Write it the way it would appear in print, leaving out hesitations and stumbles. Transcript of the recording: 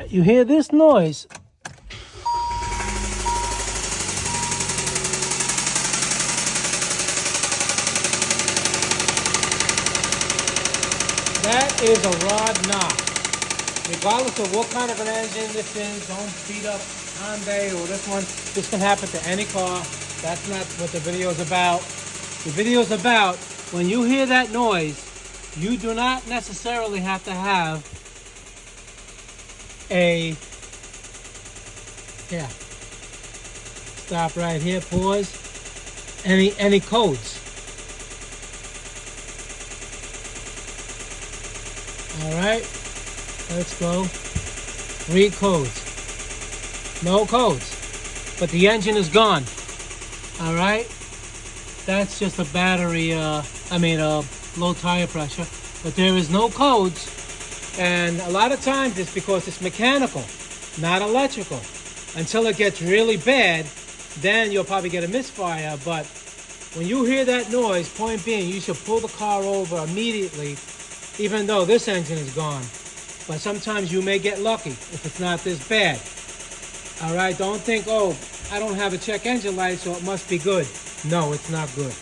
You hear this noise? That is a rod knock. Regardless of what kind of an engine this is, don't beat up Hyundai or this one. This can happen to any car. That's not what the video is about. The video is about when you hear that noise, you do not necessarily have to have a, yeah, stop right here, pause, any codes. All right, let's go. Read codes. No codes, but the engine is gone. All right, that's just a battery, low tire pressure, but there is no codes. And a lot of times it's because it's mechanical, not electrical. Until it gets really bad, then you'll probably get a misfire. But when you hear that noise, point being, you should pull the car over immediately, even though this engine is gone. But sometimes you may get lucky if it's not this bad. All right, don't think, oh, I don't have a check engine light, so it must be good. No, it's not good.